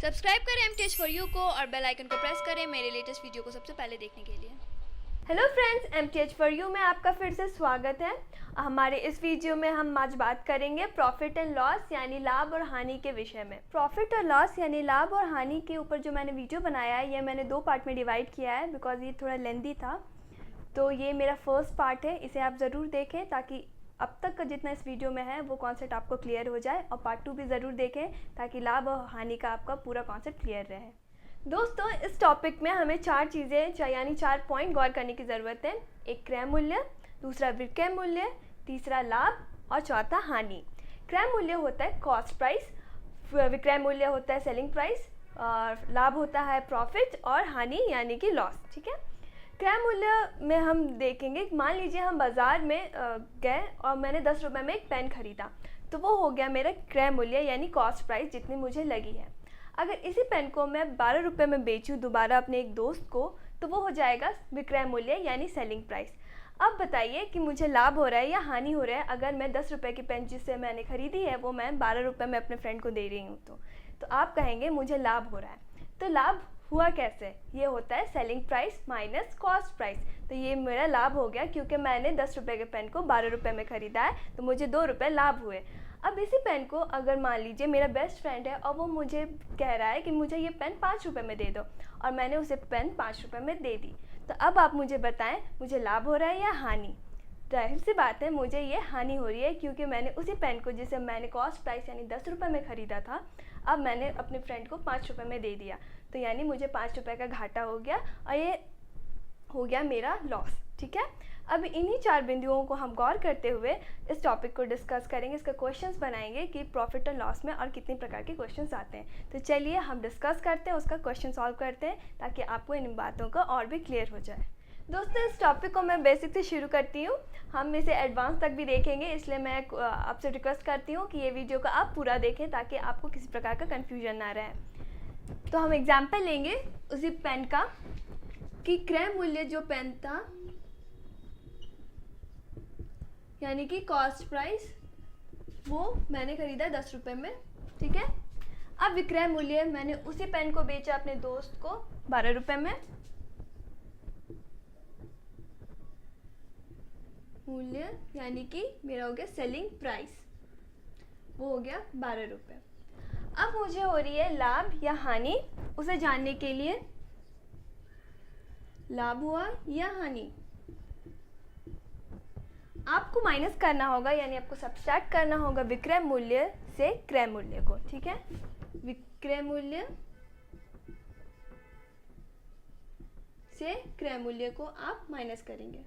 Subscribe करें MTH for you को और बेल आइकन को प्रेस करें मेरे लेटेस्ट वीडियो को सबसे पहले देखने के लिए। Hello friends, MTH for you में आपका फिर से स्वागत है। हमारे इस वीडियो में हम आज बात करेंगे प्रॉफिट एंड लॉस यानी लाभ और हानि के विषय में। प्रॉफिट और लॉस यानी लाभ और हानि के ऊपर जो मैंने वीडियो बनाया है ये मैंने 2 पार्ट में डिवाइड किया है बिकॉज ये थोड़ा लेंदी था। तो ये मेरा फर्स्ट पार्ट है, इसे आप ज़रूर देखें ताकि अब तक का जितना इस वीडियो में है वो कॉन्सेप्ट आपको क्लियर हो जाए, और पार्ट 2 भी ज़रूर देखें ताकि लाभ और हानि का आपका पूरा कॉन्सेप्ट क्लियर रहे। दोस्तों, इस टॉपिक में हमें 4 चीज़ें यानी 4 पॉइंट गौर करने की ज़रूरत है। एक क्रय मूल्य, दूसरा विक्रय मूल्य, तीसरा लाभ और चौथा हानि। क्रय मूल्य होता है कॉस्ट प्राइस, विक्रय मूल्य होता है सेलिंग प्राइस, और लाभ होता है प्रॉफिट और हानि यानी कि लॉस। ठीक है, क्रय मूल्य में हम देखेंगे, मान लीजिए हम बाज़ार में गए और मैंने 10 रुपये में एक पेन ख़रीदा, तो वो हो गया मेरा क्रय मूल्य यानी कॉस्ट प्राइस जितनी मुझे लगी है। अगर इसी पेन को मैं 12 रुपये में बेचूं दोबारा अपने एक दोस्त को, तो वो हो जाएगा विक्रय मूल्य यानी सेलिंग प्राइस। अब बताइए कि मुझे लाभ हो रहा है या हानि हो रहा है अगर मैं 10 रुपये की पेन जिससे मैंने ख़रीदी है वो मैं 12 रुपये में अपने फ्रेंड को दे रही हूँ। तो आप कहेंगे मुझे लाभ हो रहा है। तो लाभ हुआ कैसे? ये होता है selling price minus cost price. तो ये मेरा लाभ हो गया क्योंकि मैंने 10 रुपये के पेन को 12 रुपये में ख़रीदा है, तो मुझे 2 रुपये लाभ हुए। अब इसी पेन को अगर मान लीजिए मेरा बेस्ट फ्रेंड है और वो मुझे कह रहा है कि मुझे ये पेन 5 रुपये में दे दो, और मैंने उसे पेन 5 रुपये में दे दी, तो अब आप मुझे बताएं मुझे लाभ हो रहा है या हानि? जाहिर सी बात है मुझे ये हानि हो रही है क्योंकि मैंने उसी पेन को जिसे मैंने कॉस्ट प्राइस यानी 10 रुपये में ख़रीदा था, अब मैंने अपने फ्रेंड को 5 रुपये में दे दिया, तो यानी मुझे 5 रुपये का घाटा हो गया और ये हो गया मेरा लॉस। ठीक है, अब इन्हीं 4 बिंदुओं को हम गौर करते हुए इस टॉपिक को डिस्कस करेंगे, इसका क्वेश्चंस बनाएंगे कि प्रॉफिट और लॉस में और कितने प्रकार के क्वेश्चंस आते हैं। तो चलिए हम डिस्कस करते हैं, उसका क्वेश्चन सॉल्व करते हैं ताकि आपको इन बातों का और भी क्लियर हो जाए। दोस्तों, इस टॉपिक को मैं बेसिक से शुरू करती हूँ, हम इसे एडवांस तक भी देखेंगे, इसलिए मैं आपसे रिक्वेस्ट करती हूँ कि ये वीडियो का आप पूरा देखें ताकि आपको किसी प्रकार का कन्फ्यूजन ना रहे। तो हम एग्जाम्पल लेंगे उसी पेन का कि क्रय मूल्य जो पेन था यानी कि कॉस्ट प्राइस वो मैंने ख़रीदा 10 रुपये में। ठीक है, अब विक्रय मूल्य मैंने उसी पेन को बेचा अपने दोस्त को 12 रुपये में। मूल्य यानी कि मेरा हो गया सेलिंग प्राइस, वो हो गया 12 रुपये। अब मुझे हो रही है लाभ या हानि, उसे जानने के लिए लाभ हुआ या हानि आपको माइनस करना होगा, यानी आपको सब्सट्रैक्ट करना होगा विक्रय मूल्य से क्रय मूल्य को। ठीक है, विक्रय मूल्य से क्रय मूल्य को आप माइनस करेंगे।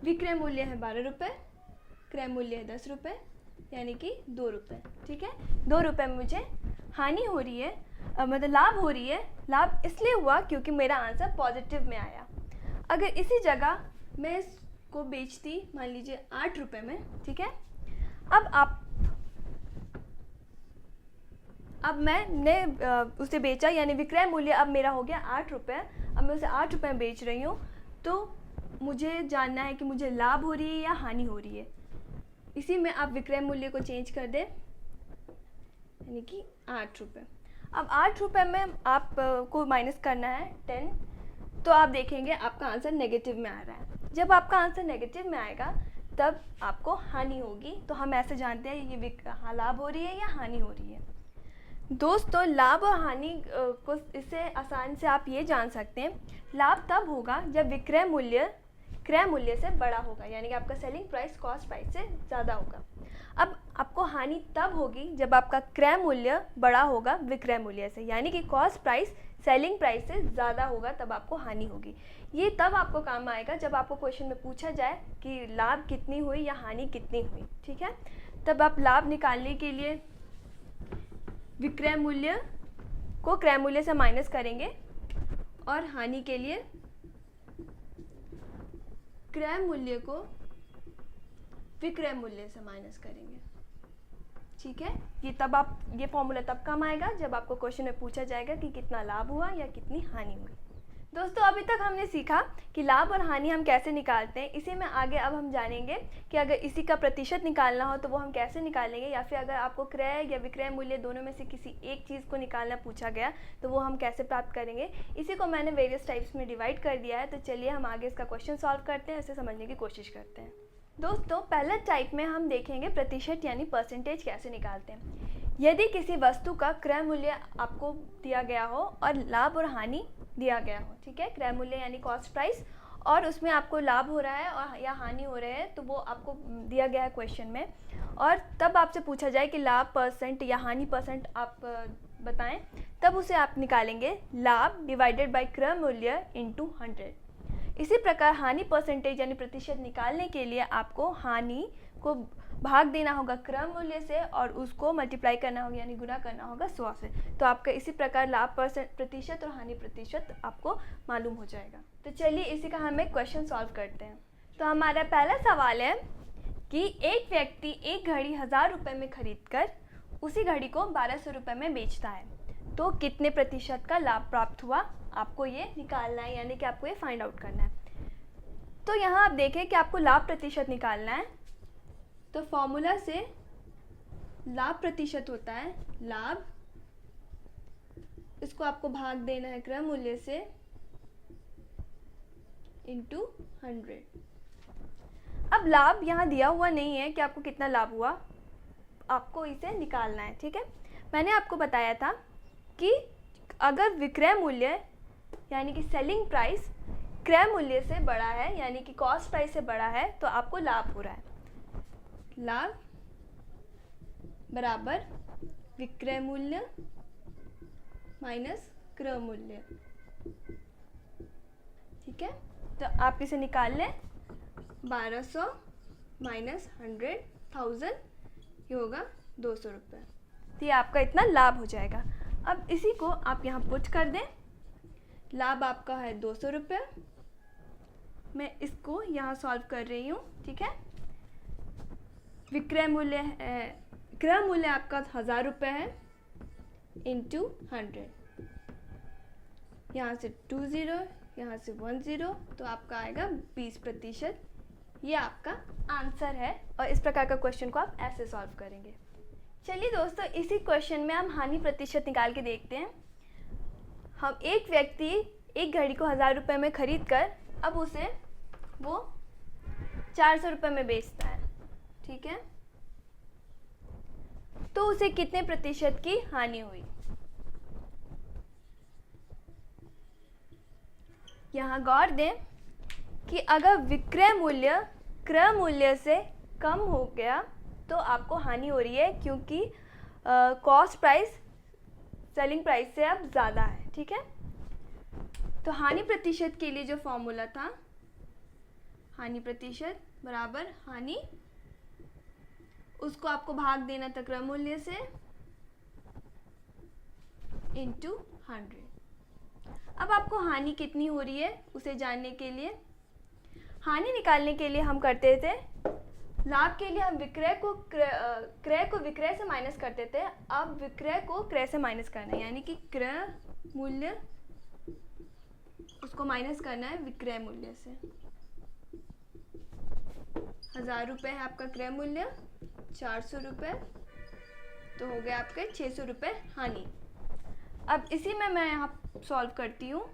विक्रय मूल्य है 12 रुपये, क्रय मूल्य है 10 रुपये, यानी कि 2 रुपये। ठीक है, 2 रुपये में मुझे हानि हो रही है, मतलब लाभ हो रही है। लाभ इसलिए हुआ क्योंकि मेरा आंसर पॉजिटिव में आया। अगर इसी जगह मैं इसको बेचती मान लीजिए 8 रुपये में, ठीक है, अब मैंने उसे बेचा यानी विक्रय मूल्य अब मेरा हो गया 8 रुपये। अब मैं उसे 8 रुपये में बेच रही हूँ, तो मुझे जानना है कि मुझे लाभ हो रही है या हानि हो रही है। इसी में आप विक्रय मूल्य को चेंज कर दें यानी कि 8 रुपये। अब 8 रुपये में आप को माइनस करना है 10, तो आप देखेंगे आपका आंसर नेगेटिव में आ रहा है। जब आपका आंसर नेगेटिव में आएगा तब आपको हानि होगी। तो हम ऐसे जानते हैं ये लाभ हो रही है या हानि हो रही है। दोस्तों, लाभ और हानि को इससे आसान से आप ये जान सकते हैं, लाभ तब होगा जब विक्रय मूल्य क्रय मूल्य से बड़ा होगा, यानी कि आपका सेलिंग प्राइस कॉस्ट प्राइस से ज़्यादा होगा। अब आपको हानि तब होगी जब आपका क्रय मूल्य बड़ा होगा विक्रय मूल्य से, यानी कि कॉस्ट प्राइस सेलिंग प्राइस से ज़्यादा होगा, तब आपको हानि होगी। ये तब आपको काम आएगा जब आपको क्वेश्चन में पूछा जाए कि लाभ कितनी हुई या हानि कितनी हुई। ठीक है, तब आप लाभ निकालने के लिए विक्रय मूल्य को क्रय मूल्य से माइनस करेंगे और हानि के लिए क्रय मूल्य को विक्रय मूल्य से माइनस करेंगे। ठीक है, ये फॉर्मूला तब काम आएगा जब आपको क्वेश्चन में पूछा जाएगा कि कितना लाभ हुआ या कितनी हानि हुई। दोस्तों अभी तक हमने सीखा कि लाभ और हानि हम कैसे निकालते हैं। इसी में आगे अब हम जानेंगे कि अगर इसी का प्रतिशत निकालना हो तो वो हम कैसे निकालेंगे, या फिर अगर आपको क्रय या विक्रय मूल्य दोनों में से किसी एक चीज़ को निकालना पूछा गया तो वो हम कैसे प्राप्त करेंगे। इसी को मैंने वेरियस टाइप्स में डिवाइड कर दिया है। तो चलिए हम आगे इसका क्वेश्चन सॉल्व करते हैं, इसे समझने की कोशिश करते हैं। दोस्तों पहला टाइप में हम देखेंगे प्रतिशत यानी परसेंटेज कैसे निकालते हैं। यदि किसी वस्तु का क्रय मूल्य आपको दिया गया हो और लाभ और हानि दिया गया हो, ठीक है, क्रय मूल्य यानी कॉस्ट प्राइस, और उसमें आपको लाभ हो रहा है और या हानि हो रहे हैं, तो वो आपको दिया गया है क्वेश्चन में, और तब आपसे पूछा जाए कि लाभ परसेंट या हानि परसेंट आप बताएं, तब उसे आप निकालेंगे लाभ डिवाइडेड बाय क्रय मूल्य इंटू 100। इसी प्रकार हानि परसेंटेज यानी प्रतिशत निकालने के लिए आपको हानि को भाग देना होगा क्रय मूल्य से और उसको मल्टीप्लाई करना होगा यानी गुना करना होगा 100 से। तो आपका इसी प्रकार लाभ प्रतिशत और हानि प्रतिशत आपको मालूम हो जाएगा। तो चलिए इसी का हम एक क्वेश्चन सॉल्व करते हैं। तो हमारा पहला सवाल है कि एक व्यक्ति एक घड़ी 1000 रुपये में खरीद कर उसी घड़ी को 1200 रुपये में बेचता है, तो कितने प्रतिशत का लाभ प्राप्त हुआ, आपको ये निकालना है, यानी कि आपको ये फाइंड आउट करना है। तो यहाँ आप देखें कि आपको लाभ प्रतिशत निकालना है, तो फॉर्मूला से लाभ प्रतिशत होता है लाभ, इसको आपको भाग देना है क्रय मूल्य से इंटू 100। अब लाभ यहाँ दिया हुआ नहीं है कि आपको कितना लाभ हुआ, आपको इसे निकालना है, ठीक है। मैंने आपको बताया था कि अगर विक्रय मूल्य यानी कि सेलिंग प्राइस क्रय मूल्य से बड़ा है यानी कि कॉस्ट प्राइस से बड़ा है तो आपको लाभ हो रहा है। लाभ बराबर विक्रय मूल्य माइनस क्रय मूल्य, ठीक है। तो आप इसे निकाल लें, 1200 माइनस 100,000 ये होगा 200 रुपये। तो ये आपका इतना लाभ हो जाएगा। अब इसी को आप यहाँ पुट कर दें, लाभ आपका है 200 रुपये। मैं इसको यहाँ सॉल्व कर रही हूँ, ठीक है। विक्रय मूल्य क्रय मूल्य आपका 1000 रुपये है इंटू 100, यहाँ से 20 यहाँ से 10, तो आपका आएगा 20%। ये आपका आंसर है और इस प्रकार का क्वेश्चन को आप ऐसे सॉल्व करेंगे। चलिए दोस्तों इसी क्वेश्चन में हम हानि प्रतिशत निकाल के देखते हैं। हम एक व्यक्ति एक घड़ी को 1000 रुपये में खरीद कर अब उसे वो 400 रुपये में बेचता है, ठीक है। तो उसे कितने प्रतिशत की हानि हुई। यहाँ गौर दें कि अगर विक्रय मूल्य क्रय मूल्य से कम हो गया तो आपको हानि हो रही है, क्योंकि कॉस्ट प्राइस सेलिंग प्राइस से अब ज़्यादा है, ठीक है। तो हानि प्रतिशत के लिए जो फॉर्मूला था, हानि प्रतिशत बराबर हानि, उसको आपको भाग देना था क्रय मूल्य से इंटू 100। अब आपको हानि कितनी हो रही है उसे जानने के लिए, हानि निकालने के लिए हम करते थे, लाभ के लिए हम क्रय को विक्रय से माइनस करते थे, अब विक्रय को क्रय से माइनस करना है, यानी कि क्रय मूल्य उसको माइनस करना है विक्रय मूल्य से। 1000 रुपये है आपका क्रय मूल्य, 400 रुपये, तो हो गया आपके 600 रुपये हानि। अब इसी में मैं यहाँ सॉल्व करती हूँ,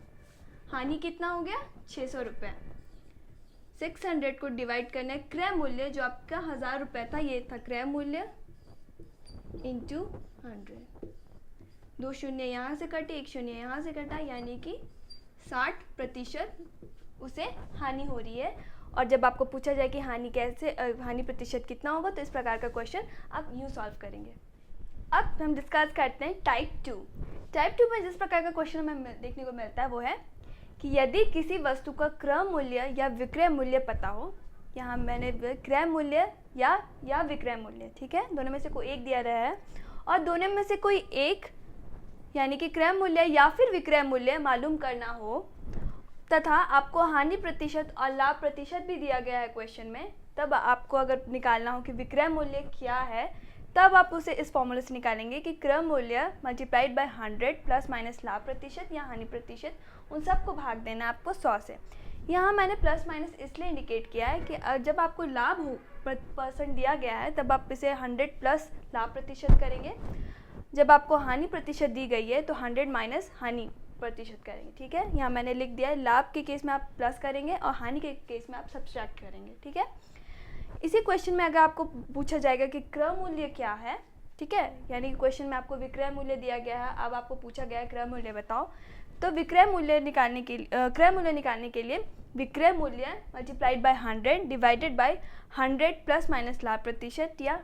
हानि कितना हो गया 600 रुपये, 600 को डिवाइड करना है क्रय मूल्य जो आपका 1000 रुपये था, ये था क्रय मूल्य इंटू 100। 2 शून्य यहाँ से कटे, 1 शून्य यहाँ से कटा, यानी कि 60% उसे हानि हो रही है। और जब आपको पूछा जाए कि हानि प्रतिशत कितना होगा तो इस प्रकार का क्वेश्चन आप यूँ सॉल्व करेंगे। अब हम डिस्कस करते हैं टाइप 2। टाइप 2 में जिस प्रकार का क्वेश्चन हमें देखने को मिलता है वो है कि यदि किसी वस्तु का क्रय मूल्य या विक्रय मूल्य पता हो, यहाँ मैंने क्रय मूल्य या विक्रय मूल्य, ठीक है, दोनों में से कोई एक दिया रहा है, और दोनों में से कोई एक यानी कि क्रय मूल्य या फिर विक्रय मूल्य मालूम करना हो, तथा आपको हानि प्रतिशत और लाभ प्रतिशत भी दिया गया है क्वेश्चन में, तब आपको अगर निकालना हो कि विक्रय मूल्य क्या है, तब आप उसे इस फॉर्मूले से निकालेंगे कि क्रय मूल्य मल्टीप्लाइड बाय 100 प्लस माइनस लाभ प्रतिशत या हानि प्रतिशत, उन सबको भाग देना है आपको 100 से। यहाँ मैंने प्लस माइनस इसलिए इंडिकेट किया है कि जब आपको लाभ हो % दिया गया है तब आप इसे 100 प्लस लाभ प्रतिशत करेंगे, जब आपको हानि प्रतिशत दी गई है तो 100 माइनस हानि प्रतिशत करेंगे। ठीक है, यहाँ मैंने लिख दिया है, लाभ के केस में आप प्लस करेंगे और हानि के केस में आप सब्सट्रैक्ट करेंगे। ठीक है, इसी क्वेश्चन में अगर आपको पूछा जाएगा कि क्रय मूल्य क्या है, ठीक है, यानी क्वेश्चन में आपको विक्रय मूल्य दिया गया है, अब आपको पूछा गया है क्रय मूल्य बताओ, तो विक्रय मूल्य निकालने के लिए क्रय मूल्य निकालने के लिए विक्रय मूल्य multiplied by 100 divided by 100 plus minus लाभ प्रतिशत या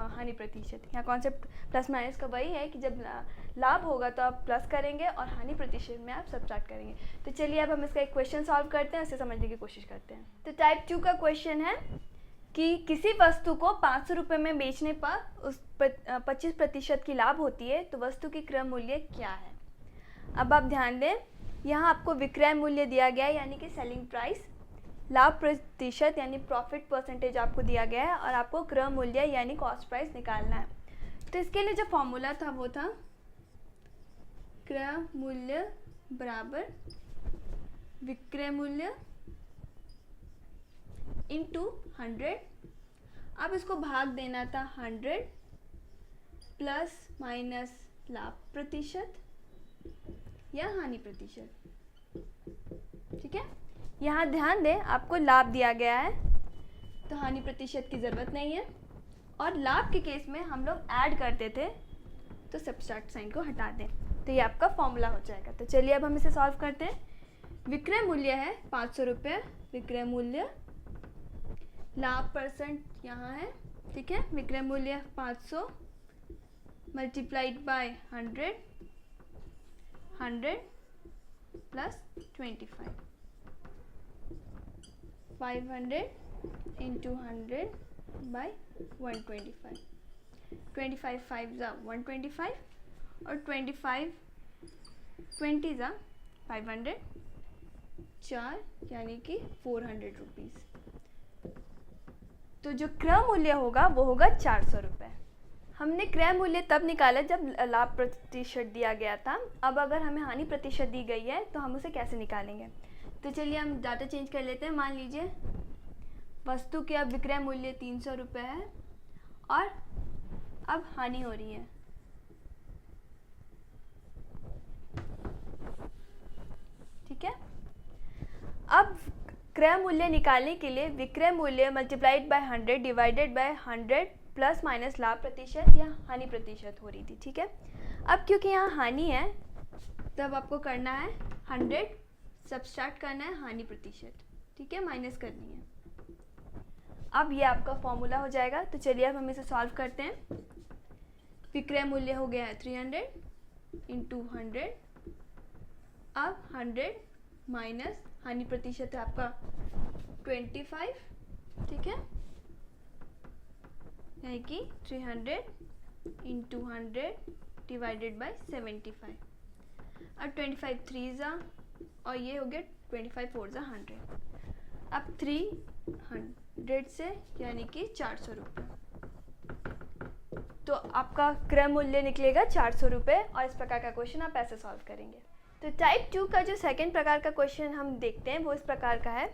हानि प्रतिशत। यहाँ कॉन्सेप्ट प्लस माइनस का वही है कि जब लाभ होगा तो आप प्लस करेंगे और हानि प्रतिशत में आप सब्ट्रैक्ट करेंगे। तो चलिए अब हम इसका एक क्वेश्चन सॉल्व करते हैं, उसे समझने की कोशिश करते हैं। तो टाइप 2 का क्वेश्चन है कि किसी वस्तु को 500 रुपये में बेचने पर उस 25% की लाभ होती है, तो वस्तु की क्रय मूल्य क्या है। अब आप ध्यान दें, यहाँ आपको विक्रय मूल्य दिया गया है यानी कि सेलिंग प्राइस, लाभ प्रतिशत यानी प्रॉफिट परसेंटेज आपको दिया गया है, और आपको क्रय मूल्य यानी कॉस्ट प्राइस निकालना है। तो इसके लिए जो फॉर्मूला था वो था क्रय मूल्य बराबर विक्रय मूल्य इंटू 100। अब इसको भाग देना था 100 प्लस माइनस लाभ प्रतिशत या हानि प्रतिशत। ठीक है, यहाँ ध्यान दें आपको लाभ दिया गया है तो हानि प्रतिशत की ज़रूरत नहीं है, और लाभ के केस में हम लोग ऐड करते थे तो सब्ट्रैक्ट साइन को हटा दें, तो ये आपका फॉर्मूला हो जाएगा। तो चलिए अब हम इसे सॉल्व करते हैं। विक्रय मूल्य है 500 रुपये, विक्रय मूल्य, लाभ % यहाँ है। ठीक है, विक्रय मूल्य 500 multiplied by 100 plus 25, 500 into 100 by 125, 25 5 ज़ा 125 और 25 20 ज़ा 500, 4 यानी कि 400 रुपीज़। तो जो क्रय मूल्य होगा वो होगा 400 रुपये। हमने क्रय मूल्य तब निकाला जब लाभ प्रतिशत दिया गया था। अब अगर हमें हानि प्रतिशत दी गई है तो हम उसे कैसे निकालेंगे। तो चलिए हम डाटा चेंज कर लेते हैं। मान लीजिए वस्तु के अब विक्रय मूल्य 300 रुपये है और अब हानि हो रही है। ठीक है, अब क्रय मूल्य निकालने के लिए विक्रय मूल्य multiplied by 100 divided by 100 plus minus लाभ प्रतिशत या हानि प्रतिशत हो रही थी। ठीक है, अब क्योंकि यहाँ हानि है तब आपको करना है 100 सब्सट्रैक्ट करना है हानि प्रतिशत। ठीक है, माइनस करनी है। अब ये आपका फॉर्मूला हो जाएगा। तो चलिए अब हम इसे सॉल्व करते हैं। विक्रय मूल्य हो गया है 300 इंटू 100, अब 100 माइनस हानि प्रतिशत है आपका 25। ठीक है, यानी कि 300 इंटू 100 डिवाइडेड बाय 75। अब 25 3 ज़ा और ये हो गया 25 4 ज़ा 100। अब 300 से यानी कि 400 रुपये, तो आपका क्रय मूल्य निकलेगा 400 रुपये। और इस प्रकार का क्वेश्चन आप ऐसे सॉल्व करेंगे। तो टाइप 2 का जो सेकंड प्रकार का क्वेश्चन हम देखते हैं वो इस प्रकार का है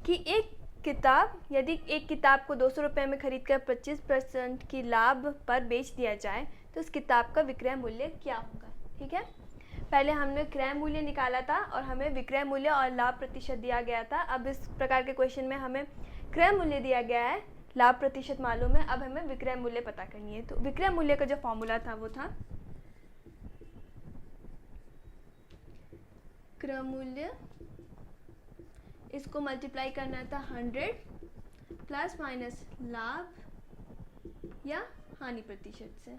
कि एक किताब, यदि एक किताब को 200 रुपये में खरीद कर 25% की लाभ पर बेच दिया जाए तो उस किताब का विक्रय मूल्य क्या होगा। ठीक है, पहले हमने क्रय मूल्य निकाला था और हमें विक्रय मूल्य और लाभ प्रतिशत दिया गया था। अब इस प्रकार के क्वेश्चन में हमें क्रय मूल्य दिया गया है, लाभ प्रतिशत मालूम है, अब हमें विक्रय मूल्य पता करनी है। तो विक्रय मूल्य का जो फॉर्मूला था वो था क्रय मूल्य, इसको मल्टीप्लाई करना था 100 प्लस माइनस लाभ या हानि प्रतिशत से,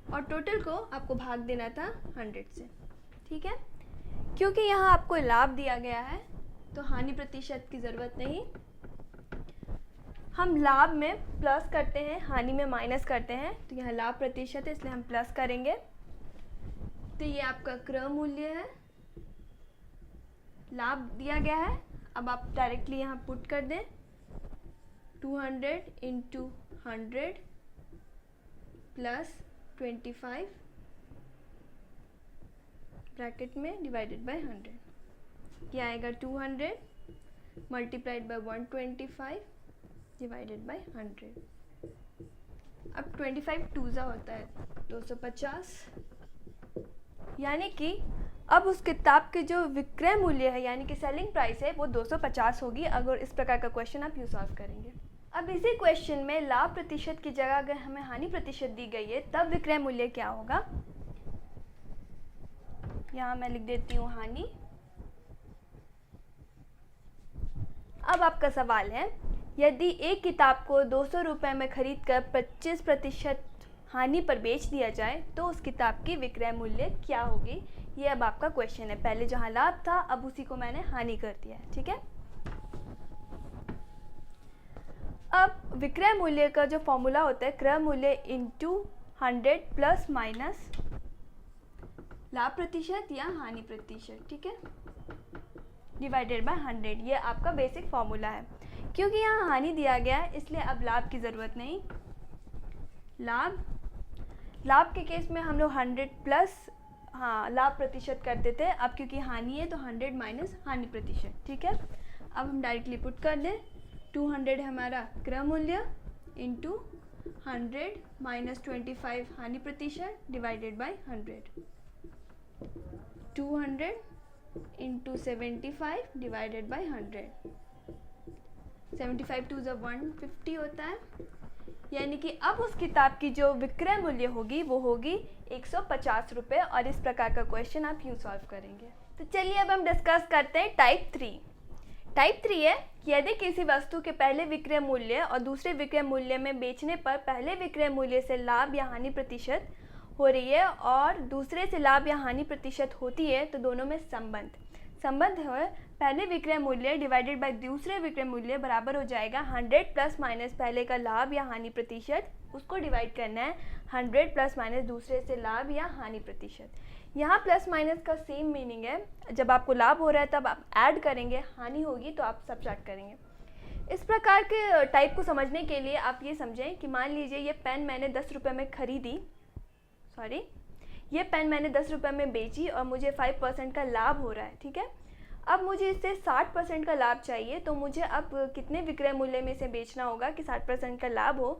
और टोटल को आपको भाग देना था 100 से। ठीक है, क्योंकि यहाँ आपको लाभ दिया गया है तो हानि प्रतिशत की ज़रूरत नहीं। हम लाभ में प्लस करते हैं, हानि में माइनस करते हैं, तो यहाँ लाभ प्रतिशत है इसलिए हम प्लस करेंगे। तो ये आपका क्रय मूल्य है, लाभ दिया गया है। अब आप डायरेक्टली यहाँ पुट कर दें 200 इंटू 100 प्लस 25 ब्रैकेट में डिवाइडेड बाय 100, ये आएगा 200 मल्टीप्लाइड बाय 125 डिवाइडेड बाय 100। अब 25 टूज़ा होता है 250, यानी कि अब उस किताब के जो विक्रय मूल्य है यानी कि सेलिंग प्राइस है वो 250 होगी अगर इस प्रकार का क्वेश्चन आप यूँ सॉल्व करेंगे। अब इसी क्वेश्चन में लाभ प्रतिशत की जगह अगर हमें हानि प्रतिशत दी गई है तब विक्रय मूल्य क्या होगा, यहाँ मैं लिख देती हूँ हानि। अब आपका सवाल है, यदि एक किताब को 200 रुपये में खरीद कर 25% हानि पर बेच दिया जाए तो उस किताब की विक्रय मूल्य क्या होगी, ये अब आपका क्वेश्चन है। पहले जहाँ लाभ था अब उसी को मैंने हानि कर दिया है, ठीक है। अब विक्रय मूल्य का जो फॉर्मूला होता है क्रय मूल्य इंटू 100 प्लस माइनस लाभ प्रतिशत या हानि प्रतिशत, ठीक है, डिवाइडेड बाय 100, ये आपका बेसिक फॉर्मूला है। क्योंकि यहाँ हानि दिया गया है इसलिए अब लाभ की ज़रूरत नहीं। लाभ के केस में हम लोग 100 प्लस लाभ प्रतिशत करते थे, अब क्योंकि हानि है तो 100 माइनस हानि प्रतिशत, ठीक है। अब हम डायरेक्टली पुट कर दें, 200 है हमारा क्रय मूल्य इंटू 100 माइनस 25 हानि प्रतिशत divided by 100, 200 into 75 divided by 100, 75 two 150 होता है, यानी कि अब उस किताब की जो विक्रय मूल्य होगी वो होगी 150 रुपये। और इस प्रकार का क्वेश्चन आप यूँ सॉल्व करेंगे। तो चलिए अब हम डिस्कस करते हैं टाइप 3। टाइप 3 है कि यदि किसी वस्तु के पहले विक्रय मूल्य और दूसरे विक्रय मूल्य में बेचने पर पहले विक्रय मूल्य से लाभ या हानि प्रतिशत हो रही है और दूसरे से लाभ या हानि प्रतिशत होती है तो दोनों में संबंध है पहले विक्रय मूल्य डिवाइडेड बाय दूसरे विक्रय मूल्य बराबर हो जाएगा 100 प्लस माइनस पहले का लाभ या हानि प्रतिशत, उसको डिवाइड करना है 100 प्लस माइनस दूसरे से लाभ या हानि प्रतिशत। यहाँ प्लस माइनस का सेम मीनिंग है, जब आपको लाभ हो रहा है तब आप ऐड करेंगे, हानि होगी तो आप सब्ट्रैक्ट करेंगे। इस प्रकार के टाइप को समझने के लिए आप ये समझें कि मान लीजिए ये पेन मैंने 10 रुपये में खरीदी, ये पेन मैंने 10 रुपये में बेची और मुझे 5% का लाभ हो रहा है, ठीक है। अब मुझे इससे 60% का लाभ चाहिए, तो मुझे अब कितने विक्रय मूल्य में इसे बेचना होगा कि 60% का लाभ हो।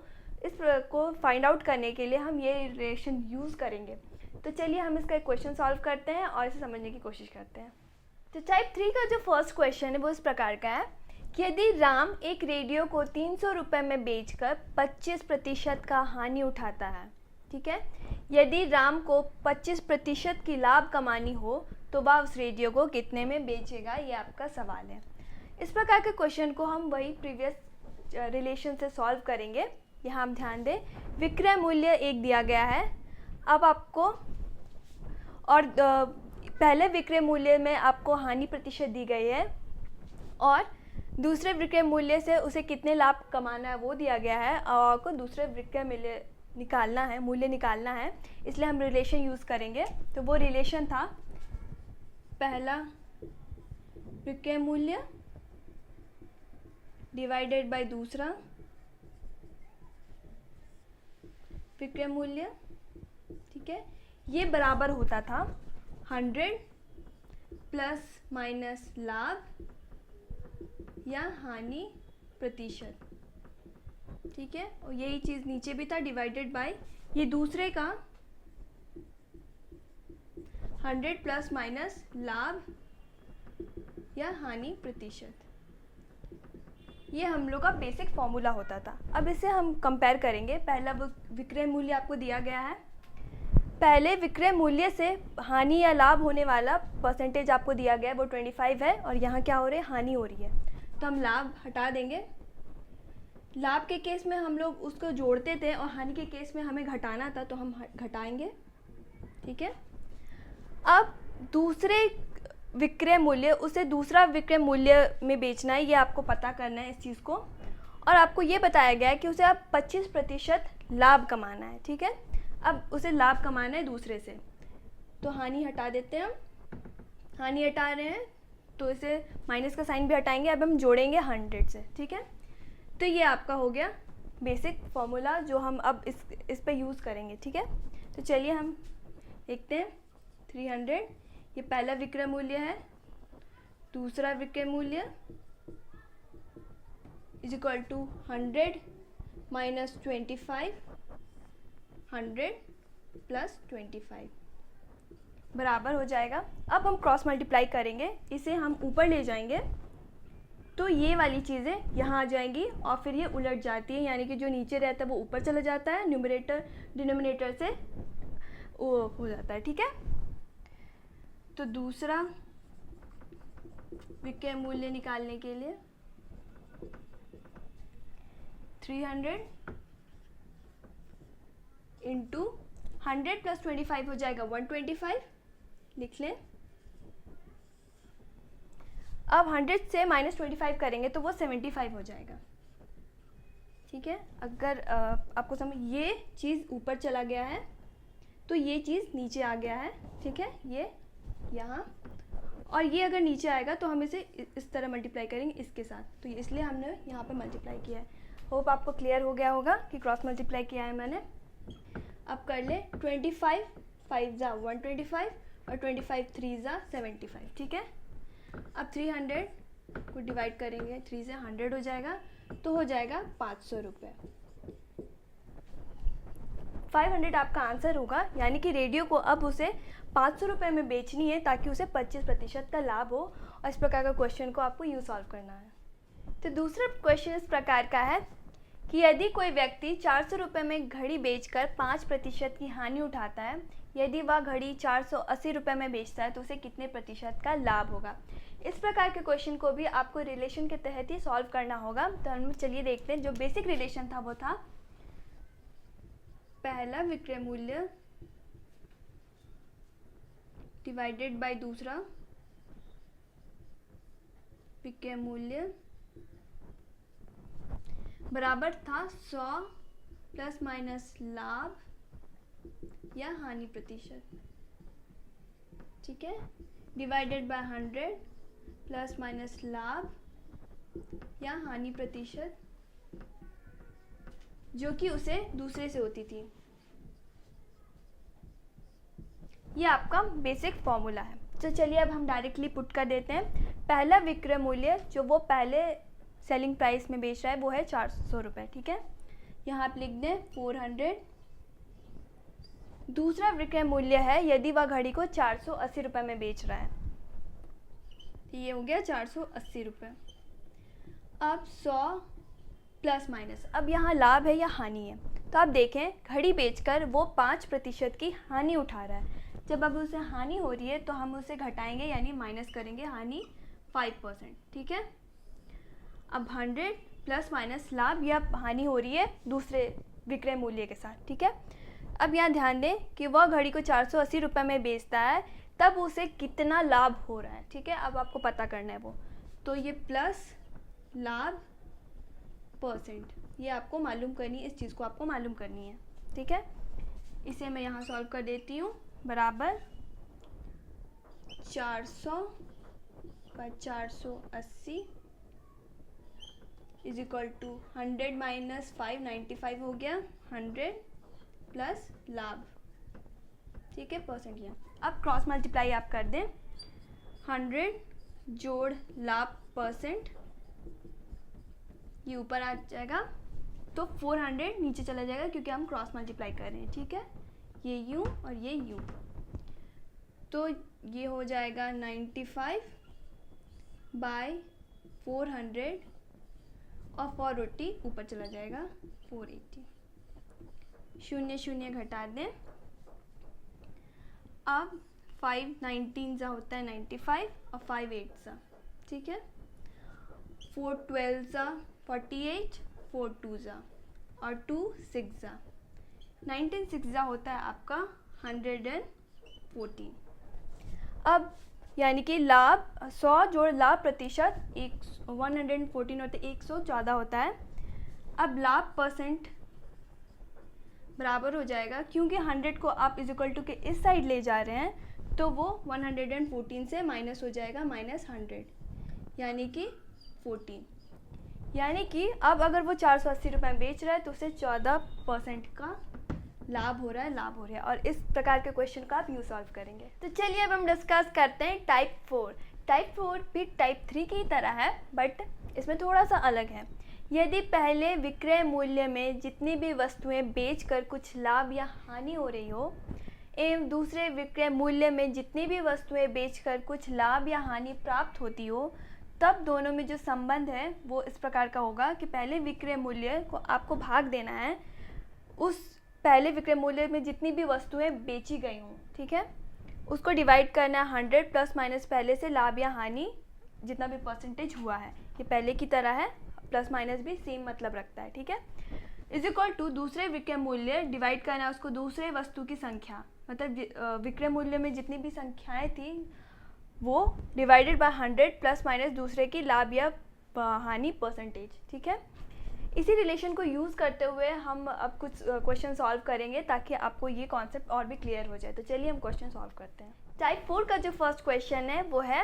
इस को फाइंड आउट करने के लिए हम ये रिलेशन यूज़ करेंगे। तो चलिए हम इसका एक क्वेश्चन सॉल्व करते हैं और इसे समझने की कोशिश करते हैं। तो टाइप 3 का जो फर्स्ट क्वेश्चन है वो इस प्रकार का है कि यदि राम एक रेडियो को 300 रुपये में बेचकर 25% का हानि उठाता है, ठीक है, यदि राम को 25% की लाभ कमानी हो तो वह उस रेडियो को कितने में बेचेगा, ये आपका सवाल है। इस प्रकार के क्वेश्चन को हम वही प्रीवियस रिलेशन से सॉल्व करेंगे। यहाँ हम ध्यान दें, विक्रय मूल्य एक दिया गया है, अब आपको और पहले विक्रय मूल्य में आपको हानि प्रतिशत दी गई है और दूसरे विक्रय मूल्य से उसे कितने लाभ कमाना है वो दिया गया है और आपको दूसरे विक्रय मूल्य निकालना है, इसलिए हम रिलेशन यूज़ करेंगे। तो वो रिलेशन था पहला विक्रय मूल्य डिवाइडेड बाय दूसरा विक्रय मूल्य, ठीक है, ये बराबर होता था 100 प्लस माइनस लाभ या हानि प्रतिशत, ठीक है, और यही चीज़ नीचे भी था डिवाइडेड बाय ये दूसरे का 100 प्लस माइनस लाभ या हानि प्रतिशत, ये हम लोग का बेसिक फॉर्मूला होता था। अब इसे हम कंपेयर करेंगे। पहला विक्रय मूल्य आपको दिया गया है, पहले विक्रय मूल्य से हानि या लाभ होने वाला परसेंटेज आपको दिया गया है वो 25 है और यहाँ क्या हो रहा है, हानि हो रही है, तो हम लाभ हटा देंगे। लाभ के केस में हम लोग उसको जोड़ते थे और हानि के केस में हमें घटाना था तो हम घटाएंगे, ठीक है। अब दूसरे विक्रय मूल्य उसे दूसरा विक्रय मूल्य में बेचना है, ये आपको पता करना है इस चीज़ को, और आपको ये बताया गया है कि उसे आप 25% लाभ कमाना है, ठीक है। अब उसे लाभ कमाना है दूसरे से, तो हानि हटा देते हैं हम, हानि हटा रहे हैं तो इसे माइनस का साइन भी हटाएंगे। अब हम जोड़ेंगे 100 से, ठीक है, तो ये आपका हो गया बेसिक फॉर्मूला जो हम अब इस पे यूज़ करेंगे, ठीक है। तो चलिए हम देखते हैं। 300 ये पहला विक्रय मूल्य है, दूसरा विक्रय मूल्य is equal to 100 minus 25, 100 plus 25 बराबर हो जाएगा। अब हम क्रॉस मल्टीप्लाई करेंगे, इसे हम ऊपर ले जाएंगे तो ये वाली चीज़ें यहाँ आ जाएंगी और फिर ये उलट जाती है, यानी कि जो नीचे रहता है वो ऊपर चला जाता है, न्यूमरेटर डिनोमिनेटर से वो हो जाता है, ठीक है। तो दूसरा विक्रय मूल्य निकालने के लिए 300 इंटू 100 प्लस 25 हो जाएगा 125, लिख लें। अब 100 से माइनस 25 करेंगे तो वो 75 हो जाएगा, ठीक है। अगर आपको समझ ये चीज़ ऊपर चला गया है तो ये चीज़ नीचे आ गया है, ठीक है, ये यहाँ, और ये अगर नीचे आएगा तो हम इसे इस तरह मल्टीप्लाई करेंगे इसके साथ, तो इसलिए हमने यहाँ पे मल्टीप्लाई किया है। होप आपको क्लियर हो गया होगा कि क्रॉस मल्टीप्लाई किया है मैंने। अब कर ले 25 5 जा 125 और 25 3 जा 75, ठीक है। अब 300 को डिवाइड करेंगे 3 से, 100 हो जाएगा, तो हो जाएगा 500 रुपये। 500 आपका आंसर होगा, यानी कि रेडियो को अब उसे 500 रुपये में बेचनी है ताकि उसे 25% का लाभ हो, और इस प्रकार का क्वेश्चन को आपको यूँ सॉल्व करना है। तो दूसरा क्वेश्चन इस प्रकार का है कि यदि कोई व्यक्ति 400 रुपये में घड़ी बेचकर 5% की हानि उठाता है, यदि वह घड़ी 480 रुपये में बेचता है तो उसे कितने प्रतिशत का लाभ होगा। इस प्रकार के क्वेश्चन को भी आपको रिलेशन के तहत ही सॉल्व करना होगा। तो हम चलिए देखते हैं। जो बेसिक रिलेशन था वो था पहला विक्रय मूल्य डिवाइडेड बाय दूसरा विक्रय मूल्य बराबर था 100 प्लस माइनस लाभ या हानि प्रतिशत, ठीक है, डिवाइडेड बाय 100 प्लस माइनस लाभ या हानि प्रतिशत, जो कि उसे दूसरे से होती थी। ये आपका बेसिक फॉर्मूला है। तो चलिए अब हम डायरेक्टली पुट कर देते हैं। पहला विक्रय मूल्य जो वो पहले सेलिंग प्राइस में बेच रहा है वो है 400 रुपये, ठीक है, यहाँ आप लिख दें 400। दूसरा विक्रय मूल्य है यदि वह घड़ी को 480 रुपये में बेच रहा है, ये हो गया 480 रुपये। अब 100 प्लस माइनस, अब यहाँ लाभ है या हानि है, तो आप देखें घड़ी बेचकर वो 5% की हानि उठा रहा है। जब अब उसे हानि हो रही है तो हम उसे घटाएंगे, यानी माइनस करेंगे हानि 5%, ठीक है। अब 100 प्लस माइनस लाभ या हानि हो रही है दूसरे विक्रय मूल्य के साथ, ठीक है। अब यहाँ ध्यान दें कि वह घड़ी को 480 रुपये में बेचता है, तब उसे कितना लाभ हो रहा है, ठीक है। अब आपको पता करना है वो, तो ये प्लस लाभ परसेंट, ये आपको मालूम करनी है, इस चीज़ को आपको मालूम करनी है, ठीक है। इसे मैं यहाँ सॉल्व कर देती हूँ। बराबर 400 पर 480 इज इक्वल टू 100 माइनस 5 95 हो गया, 100 प्लस लाभ, ठीक है, परसेंट यहाँ। अब क्रॉस मल्टीप्लाई आप कर दें, 100 जोड़ लाभ परसेंट, ये ऊपर आ जाएगा, तो 400 नीचे चला जाएगा क्योंकि हम क्रॉस मल्टीप्लाई कर रहे हैं, ठीक है, ये यूँ और ये यूँ, तो ये हो जाएगा 95 बाय 400 और 480 ऊपर चला जाएगा 480, शून्य शून्य घटा दें। अब 5 19 जा होता है 95 और 5 8 जा, ठीक है, 4 12 जा 48, 4 2 जा और 2 6 जा, 19 6 जा होता है आपका 114। अब यानी कि लाभ 100 जोड़ लाभ प्रतिशत 114 होता है, 114 होता है। अब लाभ परसेंट बराबर हो जाएगा, क्योंकि 100 को आप इज इक्वल टू के इस साइड ले जा रहे हैं तो वो 114 से माइनस हो जाएगा -100, यानी कि 14। यानी कि अब अगर वो 480 रुपये में बेच रहा है तो उसे 14% का लाभ हो रहा है और इस प्रकार के क्वेश्चन का आप यूँ सॉल्व करेंगे। तो चलिए अब हम डिस्कस करते हैं टाइप 4। टाइप 4 भी टाइप 3 की तरह है बट इसमें थोड़ा सा अलग है। यदि पहले विक्रय मूल्य में जितनी भी वस्तुएं बेचकर कुछ लाभ या हानि हो रही हो एवं दूसरे विक्रय मूल्य में जितनी भी वस्तुएं बेचकर कुछ लाभ या हानि प्राप्त होती हो, तब दोनों में जो संबंध है वो इस प्रकार का होगा कि पहले विक्रय मूल्य को आपको भाग देना है उस पहले विक्रय मूल्य में जितनी भी वस्तुएं बेची गई हों, ठीक है, उसको डिवाइड करना है 100 प्लस माइनस पहले से लाभ या हानि जितना भी परसेंटेज हुआ है, ये पहले की तरह है, प्लस माइनस भी सेम मतलब रखता है, ठीक है, इज इक्वल टू दूसरे विक्रय मूल्य डिवाइड करना है उसको दूसरे वस्तु की संख्या, मतलब विक्रय मूल्य में जितनी भी संख्याएं थी वो डिवाइडेड बाय 100 प्लस माइनस दूसरे की लाभ या हानि परसेंटेज, ठीक है। इसी रिलेशन को यूज़ करते हुए हम अब कुछ क्वेश्चन सॉल्व करेंगे ताकि आपको ये कॉन्सेप्ट और भी क्लियर हो जाए। तो चलिए हम क्वेश्चन सॉल्व करते हैं। टाइप 4 का जो फर्स्ट क्वेश्चन है वो है,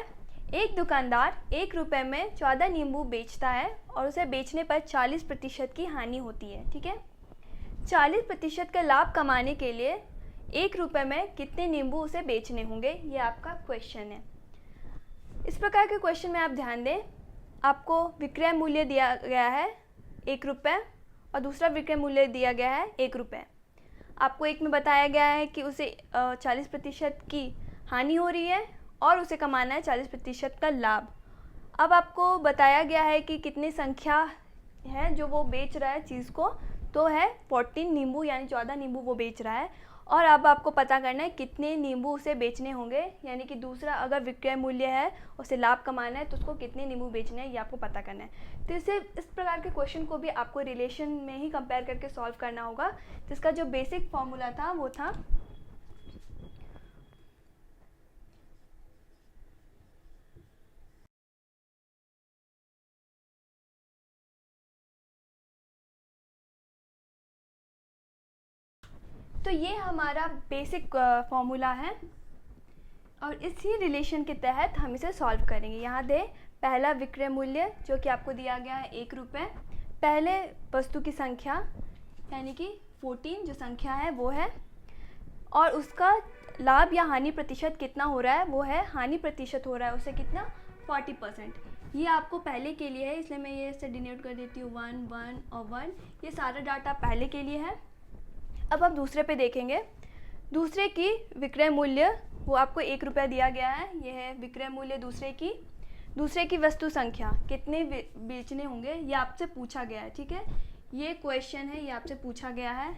एक दुकानदार 1 रुपये में 14 नींबू बेचता है और उसे बेचने पर 40% की हानि होती है, ठीक है। 40% का लाभ कमाने के लिए 1 रुपये में कितने नींबू उसे बेचने होंगे, ये आपका क्वेश्चन है। इस प्रकार के क्वेश्चन में आप ध्यान दें, आपको विक्रय मूल्य दिया गया है 1 रुपये और दूसरा विक्रय मूल्य दिया गया है 1 रुपये। आपको एक में बताया गया है कि उसे 40% की हानि हो रही है और उसे कमाना है 40% का लाभ। अब आपको बताया गया है कि कितनी संख्या है जो वो बेच रहा है चीज़ को, तो है 14 नींबू, यानी 14 नींबू वो बेच रहा है। और अब आपको पता करना है कितने नींबू उसे बेचने होंगे, यानी कि दूसरा अगर विक्रय मूल्य है उसे लाभ कमाना है तो उसको कितने नींबू बेचने हैं ये आपको पता करना है। तो इस प्रकार के क्वेश्चन को भी आपको रिलेशन में ही कंपेयर करके सॉल्व करना होगा, जिसका जो बेसिक फॉर्मूला था वो था तो ये हमारा बेसिक फॉर्मूला है और इसी रिलेशन के तहत हम इसे सॉल्व करेंगे। यहाँ दे पहला विक्रय मूल्य जो कि आपको दिया गया है 1 रुपये, पहले वस्तु की संख्या यानी कि 14 जो संख्या है वो है, और उसका लाभ या हानि प्रतिशत कितना हो रहा है वो है, हानि प्रतिशत हो रहा है उसे कितना 40%। ये आपको पहले के लिए है इसलिए मैं ये इसे डिनोट कर देती हूँ 1 1 और 1। ये सारा डाटा पहले के लिए है। अब आप दूसरे पे देखेंगे, दूसरे की विक्रय मूल्य वो आपको 1 रुपया दिया गया है, ये है विक्रय मूल्य दूसरे की वस्तु संख्या कितने बेचने होंगे ये आपसे पूछा गया है, ठीक है, ये क्वेश्चन है, ये आपसे पूछा गया है।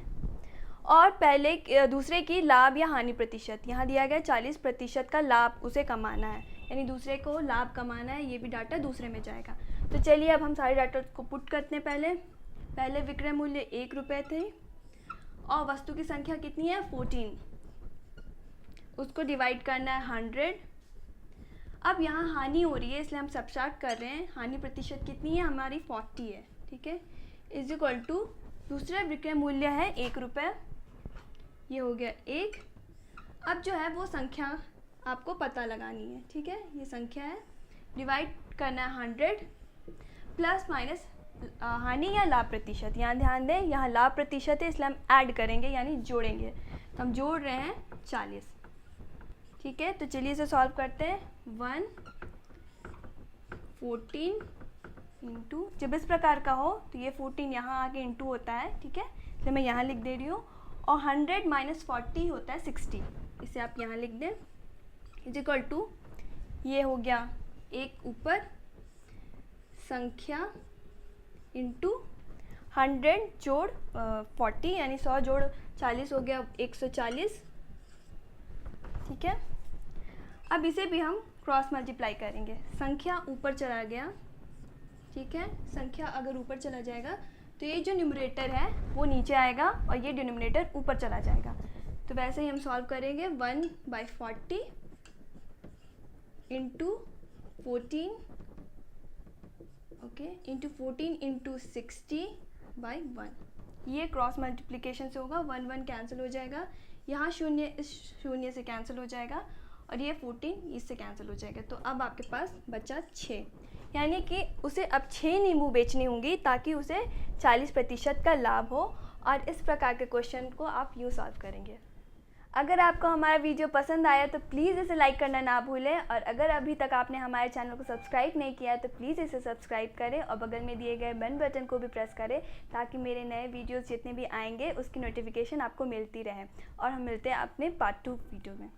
और पहले दूसरे की लाभ या हानि प्रतिशत यहाँ दिया गया 40% का लाभ उसे कमाना है, यानी दूसरे को लाभ कमाना है, ये भी डाटा दूसरे में जाएगा। तो चलिए अब हम सारे डाटा को पुट करते हैं। पहले विक्रय मूल्य 1 रुपये थे और वस्तु की संख्या कितनी है 14, उसको डिवाइड करना है 100। अब यहाँ हानि हो रही है इसलिए हम सब्ट्रैक्ट कर रहे हैं, हानि प्रतिशत कितनी है हमारी 40 है, ठीक है, इज इक्वल टू दूसरा विक्रय मूल्य है 1 रुपये, ये हो गया 1। अब जो है वो संख्या आपको पता लगानी है, ठीक है, ये संख्या है, डिवाइड करना है 100 प्लस माइनस हानि या लाभ प्रतिशत। यहाँ ध्यान दें, यहाँ लाभ प्रतिशत है इसलिए हम ऐड करेंगे यानी जोड़ेंगे, तो हम जोड़ रहे हैं 40, ठीक है। तो चलिए इसे सॉल्व करते हैं। 14 इंटू, जब इस प्रकार का हो तो ये 14 यहाँ आके इंटू होता है, ठीक है, इसलिए मैं यहाँ लिख दे रही हूँ, और 100 माइनस 40 होता है 60, इसे आप यहाँ लिख दें, इज इक्वल टू ये हो गया एक ऊपर संख्या इंटू 100 जोड़ 40 यानी 100 जोड़ 40 हो गया 140, ठीक है। अब इसे भी हम क्रॉस मल्टीप्लाई करेंगे, संख्या ऊपर चला गया, ठीक है, संख्या अगर ऊपर चला जाएगा तो ये जो न्यूमरेटर है वो नीचे आएगा और ये डिनोमिनेटर ऊपर चला जाएगा। तो वैसे ही हम सॉल्व करेंगे 1/40 इंटू 14, ओके, इंटू 14 इंटू 60/1। ये क्रॉस मल्टीप्लिकेशन से होगा, 1 1 कैंसिल हो जाएगा, यहाँ शून्य इस शून्य से कैंसिल हो जाएगा और ये 14 इससे कैंसिल हो जाएगा। तो अब आपके पास बचा 6, यानी कि उसे अब 6 नींबू बेचनी होंगी ताकि उसे 40% का लाभ हो। और इस प्रकार के क्वेश्चन को आप यूँ सॉल्व करेंगे। अगर आपको हमारा वीडियो पसंद आया तो प्लीज़ इसे लाइक करना ना भूलें, और अगर अभी तक आपने हमारे चैनल को सब्सक्राइब नहीं किया तो प्लीज़ इसे सब्सक्राइब करें और बगल में दिए गए बेल बटन को भी प्रेस करें ताकि मेरे नए वीडियोस जितने भी आएंगे उसकी नोटिफिकेशन आपको मिलती रहे। और हम मिलते हैं अपने पार्ट 2 वीडियो में।